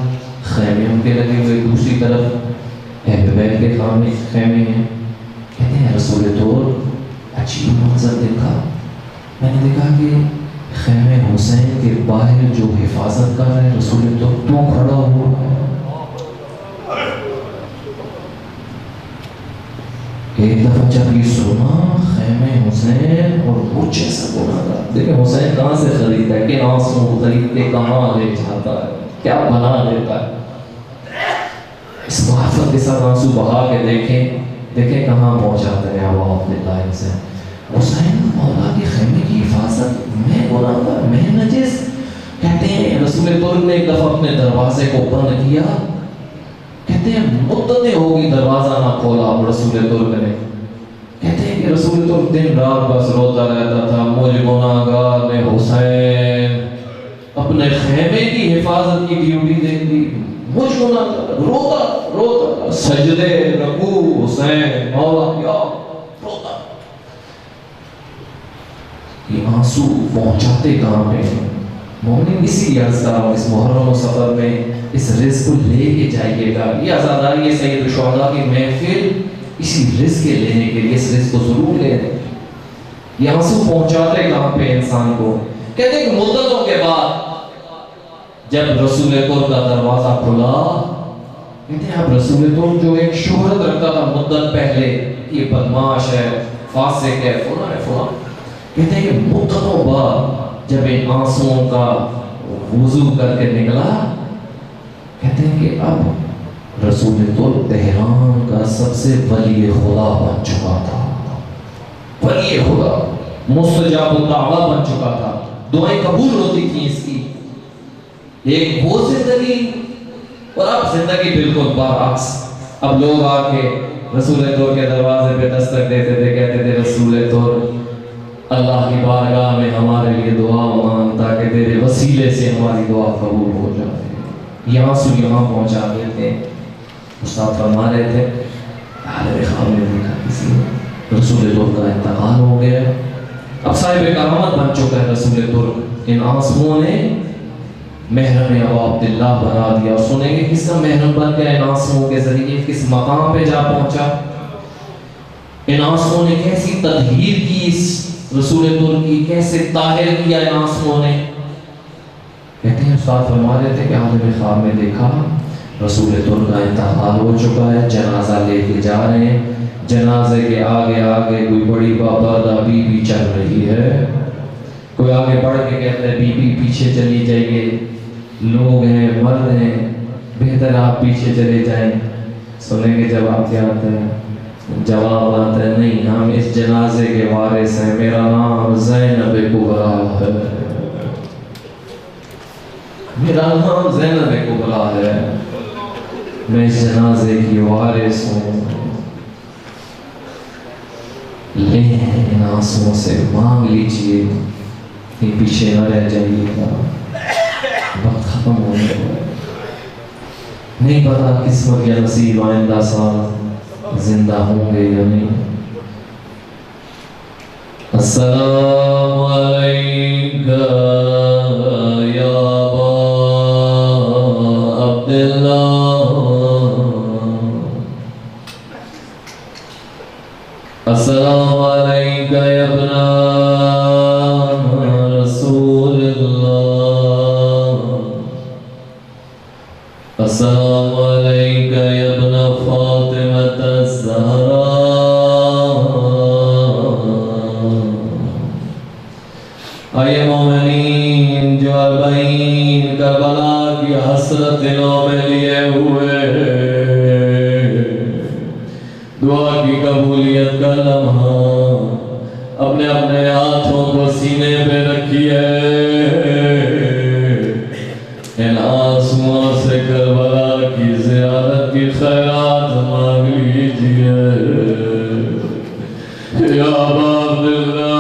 خیمے ان کے لگے ہوئے، دوسری طرف اہل بیت کے خیمے ہیں. کہتے ہیں رسول ترک عجیب منظر دیکھا. میں نے دیکھا کہ خیمے حسین کے باہر جو حفاظت کر رہے رسول ترک تو کھڑا ہوا ہے. ایک دفعہ جب یہ سنا خیمے حسین اور مجھ جیسا گنہگار، دیکھیں حسین کہاں سے خریدتا ہے، کہ آنسو خرید کے کہاں لے جاتا ہے، کیا بنا لیتا ہے. اس معرفت کے ساتھ آنسو بہا کے دیکھیں کہاں پہنچاتے ہیں ابا عبداللہ حسین. حسین مولا کے خیمے کی حفاظت، میں گنہگار، میں نجس. کہتے ہیں رسول ترک نے ایک دفعہ اپنے دروازے کو بند کیا. کہتے ہیں مدتیں ہوگی دروازہ نہ کھولا رسول ترک نے. کہتے ہیں کہ رسول ترک دن رات بس روتا رہتا تھا، مجھ گناہگار نے حسین اپنے خیمے کی حفاظت کی ڈیوٹی دے دی. مجھ گناہگار روتا سجدے رکوع حسین مولا یا روتا. یہ آنسو پہنچاتے کہاں پہ ہیں مومن؟ اسی لیے عرض کر رہا ہوں اس محرم و سفر میں اس رزق کو لے کے جائیے گا. یہ عزاداری سید الشہداء کی محفل اسی رزق کے لینے کے لیے، اس رزق کو ضرور لے دیں. یہ آنسو پہنچاتے کہاں پہ انسان کو؟ کہتے ہیں کہ مدتوں کے بعد جب رسول ترک کا دروازہ کھلا کہتے ہیں اب رسول تو جو ایک شہرت رکھتا تھا مدت پہلے، یہ بدماش ہے، فاسق ہے، فلاں ہے فلاں، کہتے ہیں کہ مدتوں بعد جب ان آنسوؤں کا وضو کر کے نکلا، کہتے ہیں کہ اب رسول تو تہران کا سب سے ولی خدا بن چکا تھا، ولی خدا، مستجاب الدعویٰ بن چکا تھا، دعائیں قبول ہوتی تھیں اس کی، ایک وہ زندگی، اور اب زندگی بالکل برعکس۔ اب لوگ آ کے رسول طور کے دروازے پہ دستک دیتے تھے، کہتے تھے رسول طور اللہ کی بارگاہ میں ہمارے لیے دعا مانگ تاکہ تیرے وسیلے سے ہماری دعا قبول ہو جائے، یہاں سے یہاں پہنچا دیتے۔ استاد فرما رہے تھے عالم خواب میں دیکھا کسی نے رسول طور کا انتقال ہو گیا، اب صاحب کرامت بن چکا ہے رسول طور، ان آنسوؤں نے محرم ابا عبداللہ بنا دیا۔ اور سنیں گے کس کا محرم بن گیا ان آنسوؤں کے ذریعے، کس مقام پہ جا پہنچا، ان آنسوؤں نے کیسی تطہیر کی اس رسول طور کی، کیسے طاہر کیا ان آنسوؤں نے۔ کہتے ہیں استاد فرما رہے تھے کہ عالم خواب میں دیکھا رسول طور کا انتقال ہو چکا ہے، جنازہ لے کے جا رہے ہیں، جنازے کے آگے آگے کوئی بڑی بابادہ بی بی چل رہی ہے، کوئی آگے بڑھ کے کہتا ہے بی بی پیچھے چلی جائیے، لوگ ہیں مرد ہیں، بہتر آپ پیچھے چلے جائیں۔ سنیں گے جواب کیا آتا ہے؟ جواب آتا ہے نہیں، ہم اس جنازے کے وارث ہیں، میرا نام زینب کبریٰ ہے، میرا نام زینب کبریٰ ہے، میں اس جنازے کی وارث ہوں، لیں ان آنسوؤں سے مانگ لیجئے، یہ پیچھے نہ رہ جائیے گا، وقت ختم ہونے کو ہے، نہیں پتا قسمت یا نصیب آئندہ سال زندہ ہوں گے یا نہیں۔ السلام علیکہ یا ابا عبداللہ، السلام علیکہ یا ابن رسول اللہ، السلام علیکہ یا ابن فاطمہ الزہرا، آئیے مومنین جو اربعین کربلا کی حسرت دلوں میں لیے ہوئے، دعا کی قبولیت کا لمحہ اپنے اپنے ہاتھوں کو سینے پہ رکھیے، ان آنسوؤں سے کربلا کی زیارت کی خیرات مانگ لیجئے۔ یا ابا عبداللہ،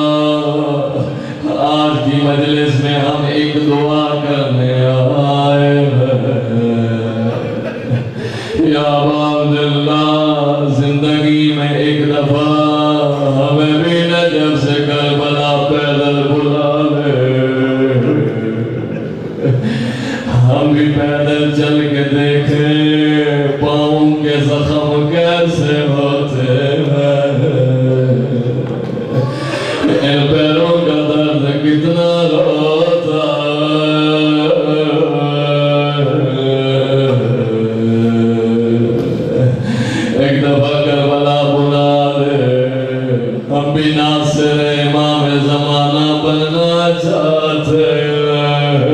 آج کی مجلس میں ہم ایک دعا کرنے آئے ہیں، یا ابا عبداللہ زندگی میں ایک دفعہ ہمیں بھی نجف سے کربلا پیدل بلا لے، ہم بھی پیدل چل کے دیکھیں پاؤں کے زخم کیسے ہوتے ہیں، ان پیروں کا درد کتنا ہوتا ہے، ایک دفعہ کربلا بلا لے، ہم بھی ناصر امام زمانہ بننا چاہتے ہیں،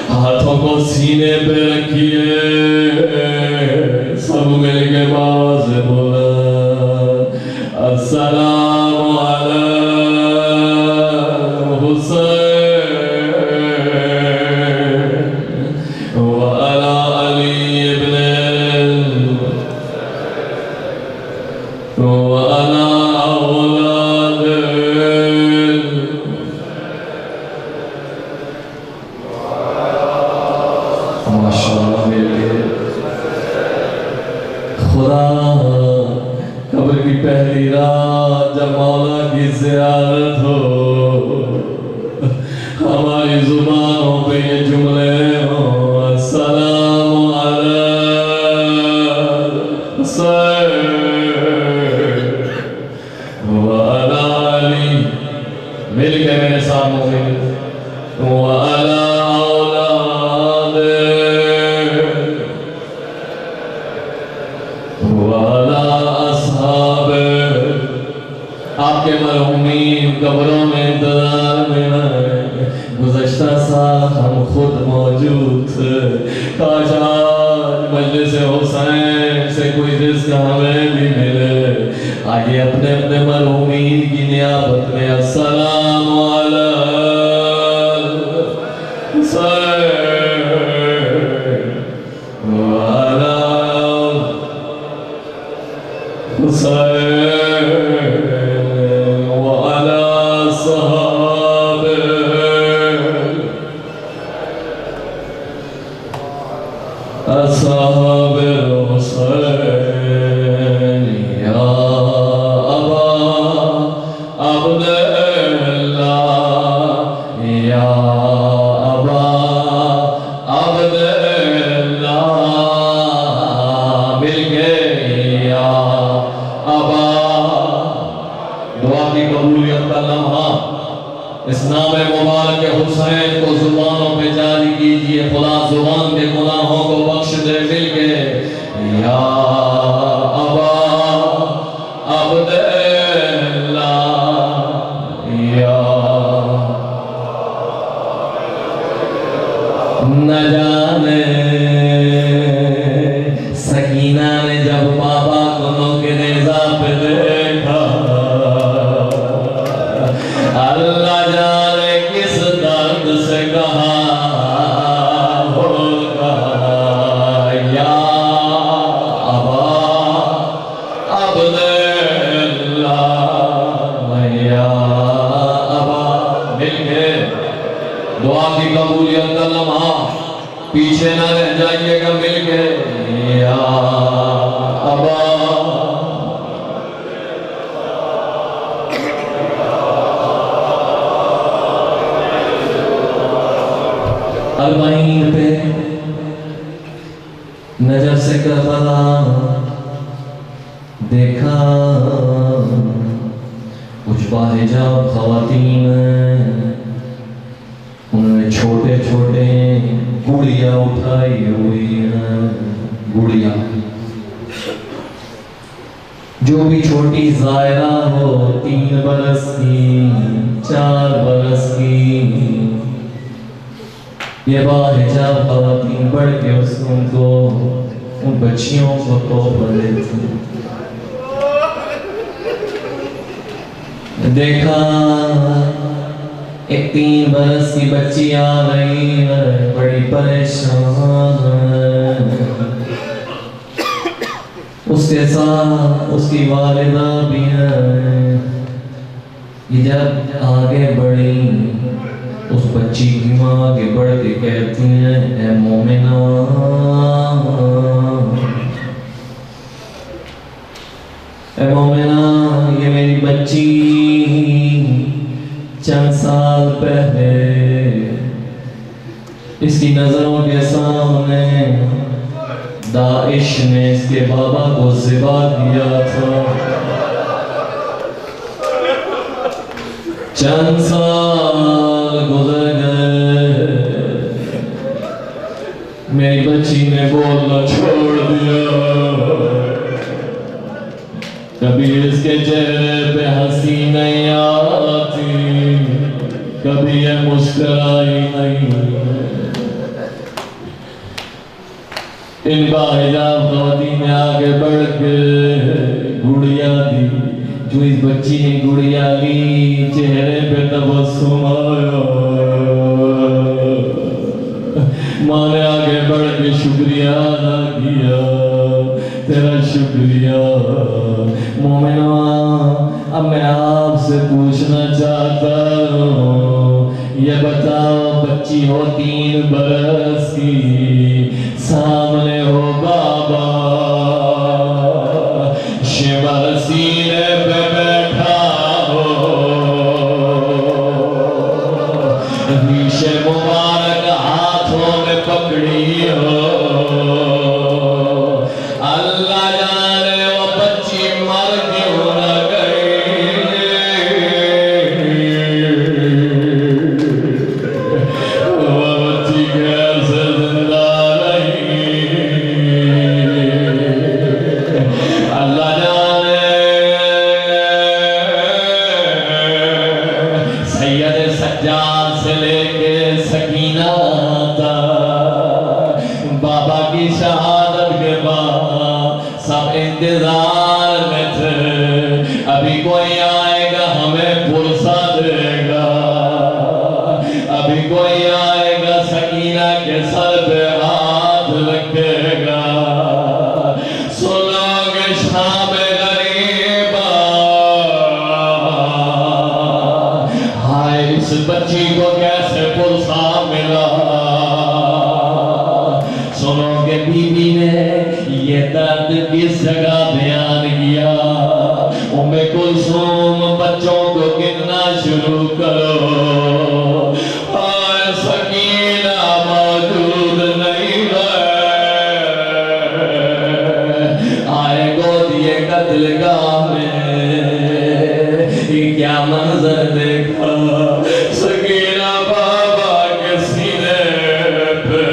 ہاتھوں کو سینے پہ رکھیے، سب مل کے باز بولا السلام علی حسین وعلی علی ابن وعلی اولاد ماشاءاللہ میرے خدا قبر کی پہلی رات جب مولا کی زیارت ہو، ہماری زبانوں پہ یہ جملے ہوں السلام علی حسین وعلی علی، مل کے میرے سامنے مل وعلی اولاد موجود تھے. کاش آج مجلس حسین سے کوئی رزق ہمیں بھی ملے. آئیے اپنے اپنے مرحومین کی نیابت میں السلام علی حسین وعلی حسین وعلی صحابہ أصحاب الحسين يا أبا عبد الله يا أبا عبد الله مل گئے یا أبا. دعا کی قبولیت کا لمحہ اس نام مبارک حسین کو زبانوں پہ جاری کیجئے. خدا زبان کے گناہوں کو بخش دے. مل کے یا ابا عبد اللہ یا نہ جانے سکینہ نے جب بابا کو نوکے نیزہ پہ دیکھا اللہ جانے کس درد سے کہا ہوگا یا ابا عبد اللہ یا ابا. مل کے دعا کی قبولیت کا لمحہ پیچھے نہ رہ جائیے گا. مل کے یا ابا اربعین پہ نجف سے کربلا دیکھا کچھ باحجاب خواتین انہوں نے چھوٹے چھوٹے گڑیاں اٹھائی ہوئی ہیں. گڑیاں جو بھی چھوٹی زائرہ ہو 3 برس کی 4 برس کی یہ باحجاب خواتین بڑھ کے ان بچیوں کو تحفہ دیتی. دیکھا ایک 3 برس کی بچی آ رہی ہے بڑی پریشان ہے. اس کے ساتھ اس کی والدہ بھی ہے. یہ جب آگے بڑھی اس بچی کی ماں آگے بڑھ کے کہتی ہیں اے مومنہ اے مومنہ یہ میری بچی چند سال پہلے اس کی نظروں کے سامنے داعش نے اس کے بابا کو ذبح کیا تھا. چند سال گزر گئے میری بچی نے بولنا چھوڑ دیا. کبھی اس کے چہرے پہ ہنسی نہیں آتی کبھی یہ مسکرائی نہیں. ان باحجاب خواتین نے آگے بڑھ کے گڑیا دی. جو اس بچی نے گڑیا لی چہرے پہ تبسم آیا. ماں نے آگے بڑھ کے شکریہ ادا کیا تیرا شکریہ. مومنہ اب میں آپ سے پوچھنا چاہتا ہوں یہ بتاؤ بچی ہو 3 برس کی سامنے ہو بابا شمر سینے پہ بیٹھا ہو ریشے مبارک ہاتھوں میں پکڑی ہو. اللہ جانے وہ بچی مر کیوں نہ گئی. وہ بچی کیسے زندہ رہی. اللہ جانے سید سجاد سے لے کے سکینہ تک
سر پہ ہاتھ رکھے گا سنو گے شام غریبا ہائے اس بچی کو کیسے پرسا ملا سنو گے بی بی نے یہ درد کس جگہ بیان کیا ام کلثوم بچوں کو گننا شروع کرو ہائے سکینہ موجود نہیں ہے آئے گودیے قتل گاہ میں کیا منظر دیکھا سکینہ بابا کے سینے پہ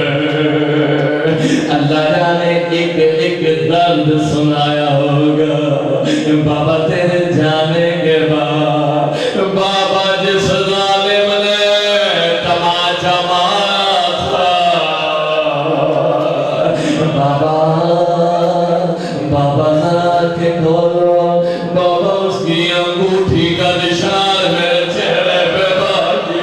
اللہ جانے ایک ایک درد سنایا ہوگا بابا تیرے جانے کے بعد بابا جس ظالم نے تماچا مارا تھا بابا ذرا کے کھولو بابا اس کی انگوٹھی کا نشان میرے چہرے پہ باقی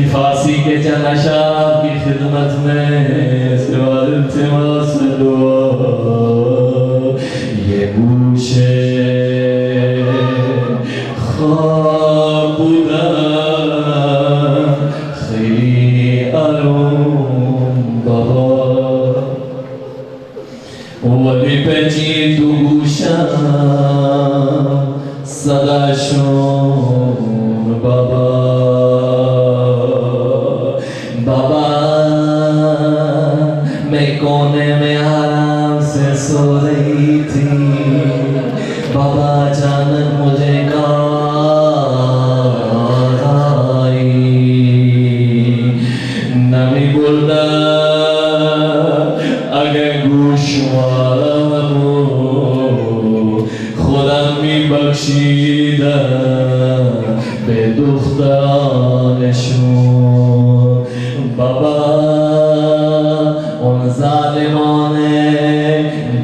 فارسی کے چند اشعار کی خدمت میں اس کے بعد التماس دعا یہ گوشے خواب بودن خیالم بابا ولی پچی تو گوشم صدا شون بابا میں کونے میں آرام سے سو رہی تھی بابا اچانک مجھے کار آئی نمی بولنا اگر گوشوارا خدا می بخشیدہ بے دختران شون بابا ان ظالموں نے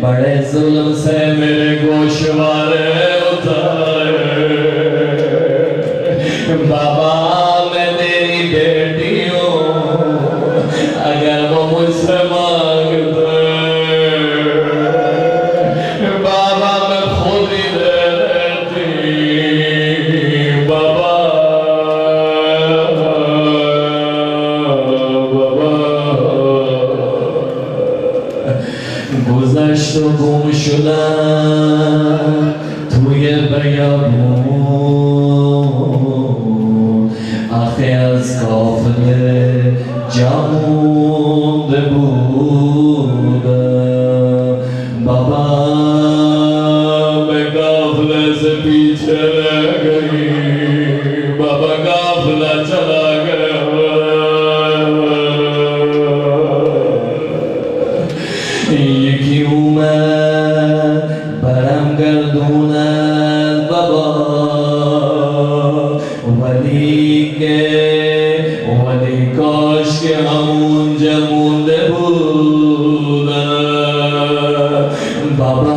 بڑے ظلم سے میرے گوشوارے اتارے بابا میں تیری بیٹی ہوں اگر وہ مجھ سے مانگ دے بابا میں خود ہی دے دیتی بابا گذشت و گم شدن توی بیابون آخه از قافله جا مونده بودم بابا میں قافلے سے پیچھے رہ گئی بابا قافلہ چلا گیا یہ کیوں میں برم گردونت بابا ولی کاش کے ہمون جمونده بودن بابا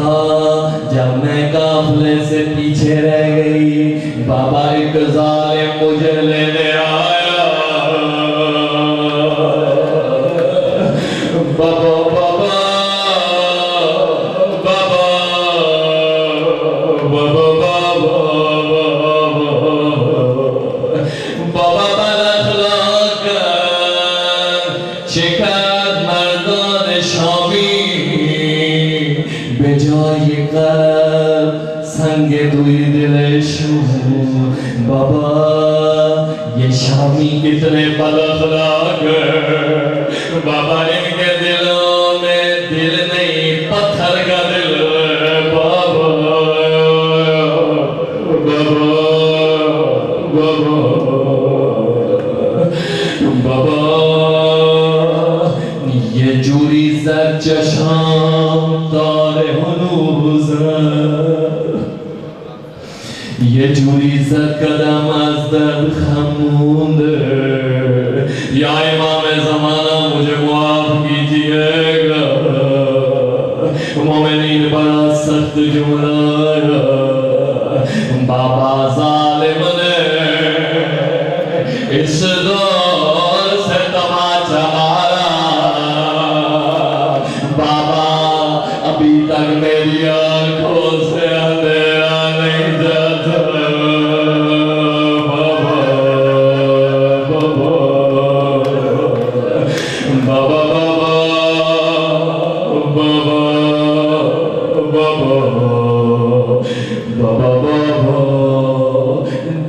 جب میں قافلے سے پیچھے رہ گئی بابا ایک ظالم مجھے لینے آیا بابا سنگ دوی دلشون بابا یہ شامی کتنے بد اخلاق ہیں بابا ان کے دلوں میں دل نہیں پتھر کا دل ہے بابا بابا یہ جوری زر چشام دار ہنوز یہ جوری زد قدم از درد خموند یا امام زمانہ مجھے معاف کیجئے گا مومنین بڑا سخت جملہ بابا ظالم نے اس دور سے تماچا مارا بابا ابھی تک میری آنکھوں سے اندھیرا نہیں جاتا بابا بابا بابا بابا بابا بابا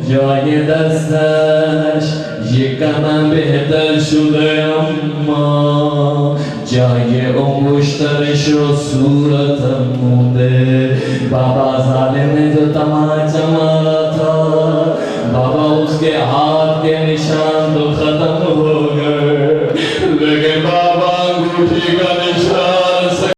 جای دستش یکم بهتر شده اما جای انگشترش و صورتم مونده بابا ظالم نے جو تماچا مارا تھا بابا اس کے ہاتھ کے نشان تو ختم ہو گئے لیکن بابا انگوٹھی کا نشان سے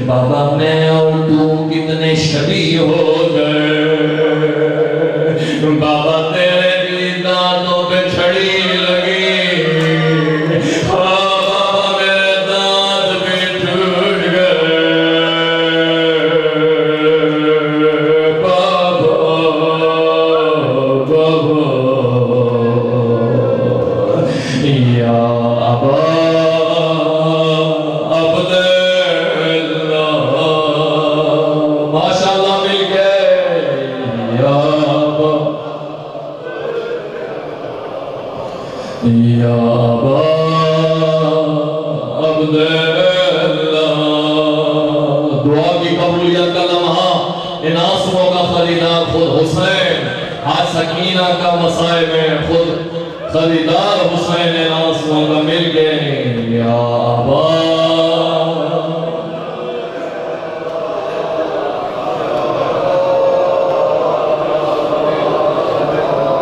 بابا میں اور تو کتنے شبیہ ہو گئے بابا تیرے بھی دانتوں پہ چھڑی لگی بابا میرے دانت بھی ٹوٹ گئے بابا بابا یا ابا یا ابا عبداللہ دعا کی قبولیت کا لمحہ ان آنسوؤں کا خریدار خود حسین آج سکینہ کا مسائل میں خود خریدار حسین ان آنسوؤں کا مل گئے یا ابا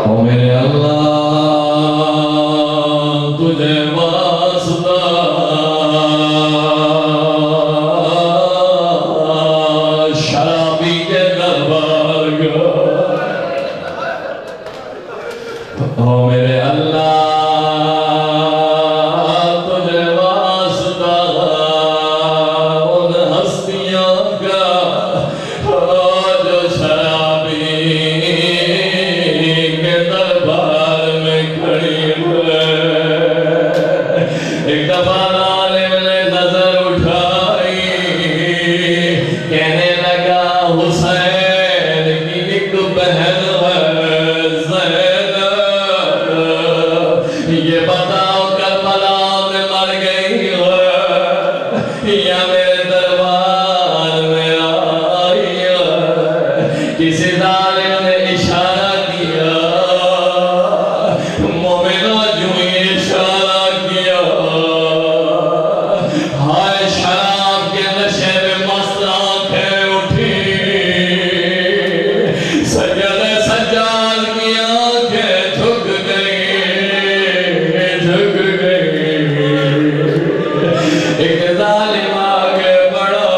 او میرے اللہ تجھے واسطہ شرابی کے دربار کا او میرے اللہ تجھے واسطہ ان ہستیوں کا جو شرابی کے دربار میں کھڑی ہوئے ایک دفعہ عالم نے نظر اٹھائی کہنے لگا حسین کی ایک بہن ہے زینب یہ بتاؤ کربلا میں مر گئی ہے یا میرے دربار میں آئی ہے کسی ظالم نے اشارہ کیا مومنہ جو اشارہ کیا ہائے شراب کے نشے میں مست آنکھیں اٹھی سید سجاد کی آنکھیں جھک گئی ایک ظالم آگے بڑھا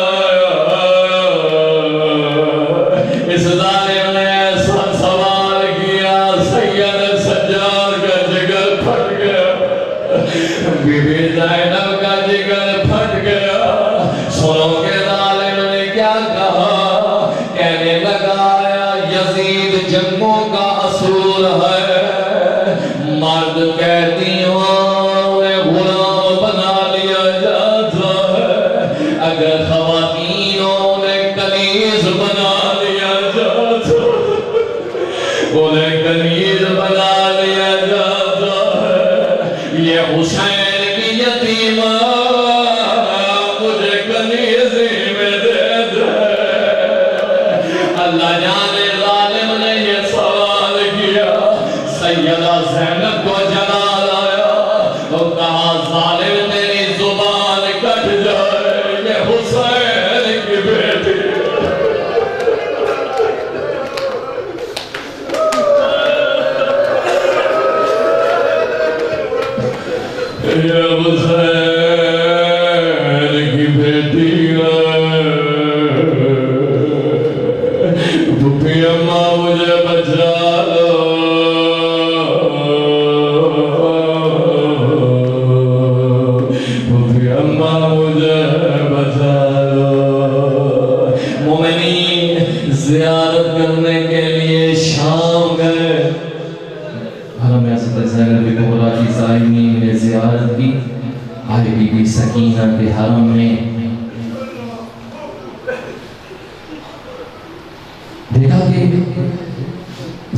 اس ظالم نے ایسا سوال کیا سید سجاد کا جگر پھٹ گیا بی بی زینب کا جگر پھٹ گیا سنو کے ظالم نے کیا کہا کہنے لگا یزید جنگوں کا اصول ہے مرد قیدیوں نے غلام بنا لیا جاتا ہے اگر خواتینوں نے کنیز بنا لیا جاتا ہے انہیں کنیز بنا لیا جاتا ہے یہ حسین کی یتیمہ مجھے کنیزی میں دے دے. اللہ جانے ظالم نے یہ سوال کیا. سیدہ زینب کو جلال آیا اور کہا ظالم تیری زبان کٹ جائے، یہ حسین کی بیٹی یہ حسین کی بیٹی پھپھی اماں مجھے بچا لو، پھپھی اماں مجھے بچا لو. مومنین زیارت کرنے کے لیے شام گئے. حرم حضرت زینب کبریٰ کی زائرین نے زیارت کی. آئے بی بی سکینہ کے حرم میں دیکھا کہ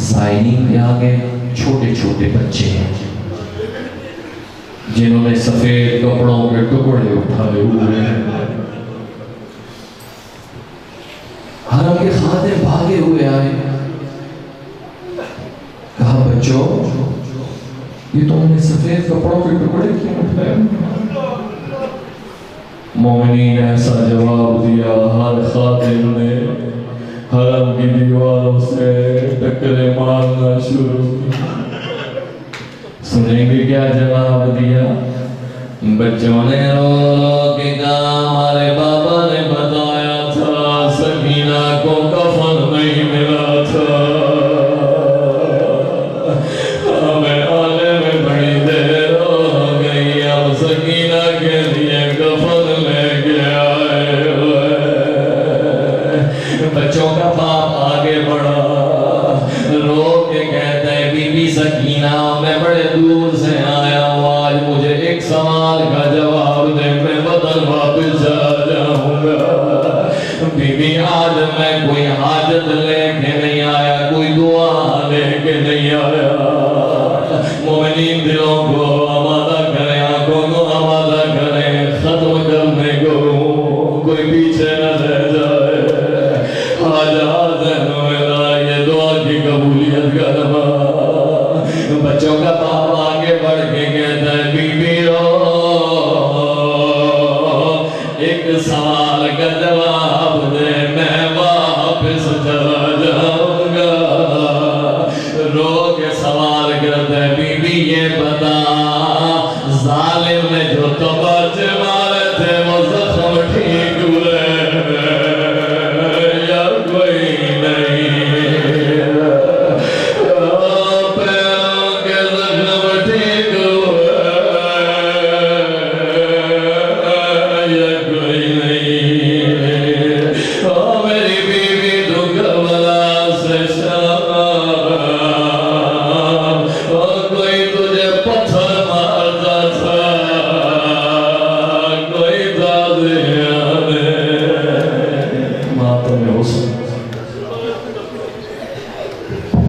زائرین کے آگے چھوٹے چھوٹے بچے ہیں جنہوں نے سفید کپڑوں کے ٹکڑے اٹھائے ہوئے ہیں. حرم کے خادم بھاگے ہوئے آئے. کہا بچوں یہ تم نے سفید کپڑوں کے ٹکڑے کیوں اٹھائے؟ مومنین نے ایسا جواب دیا، ہر خادم نے حرم کی دیواروں سے ٹکرے مارنا شروع. سنیں گے کیا جواب دیا؟ بچوں نے رو رو کے کہا ہمارے بابا نے بتایا تھا سکینہ کو کفن نہیں ملا تھا، ہمیں آنے میں بڑی دیر ہو گئی، اب سکینہ کے لیے کفن لے کے آئے ہوئے. بچوں کا باپ آگے بڑھا، رو کے کہتا ہے بی بی سکینہ میں بڑے دور سے آیا ہوں، آج مجھے ایک سوال کا جواب دے، میں وطن واپس چلا جاؤں گا. بی بی آج میں کوئی حاجت لے کے نہیں آیا، کوئی دعا لے کے نہیں آیا. مومنین دلوں کو آمادہ کریں، آنکھوں کو آمادہ کریں ختم کرنے کو، کوئی پیچھے نہ رہ جائے. حاجات میرا یہ دعا کی قبولیت کا دعا. بچوں کا باپ آگے بڑھ کے کہتا ہے بی بی ایک سوال کا جواب دے، میں واپس چلا جاؤں گا. رو کے سوال کرتا ہے بی بی یہ بتا ظالم نے جو تو بچ مارے تھے وہ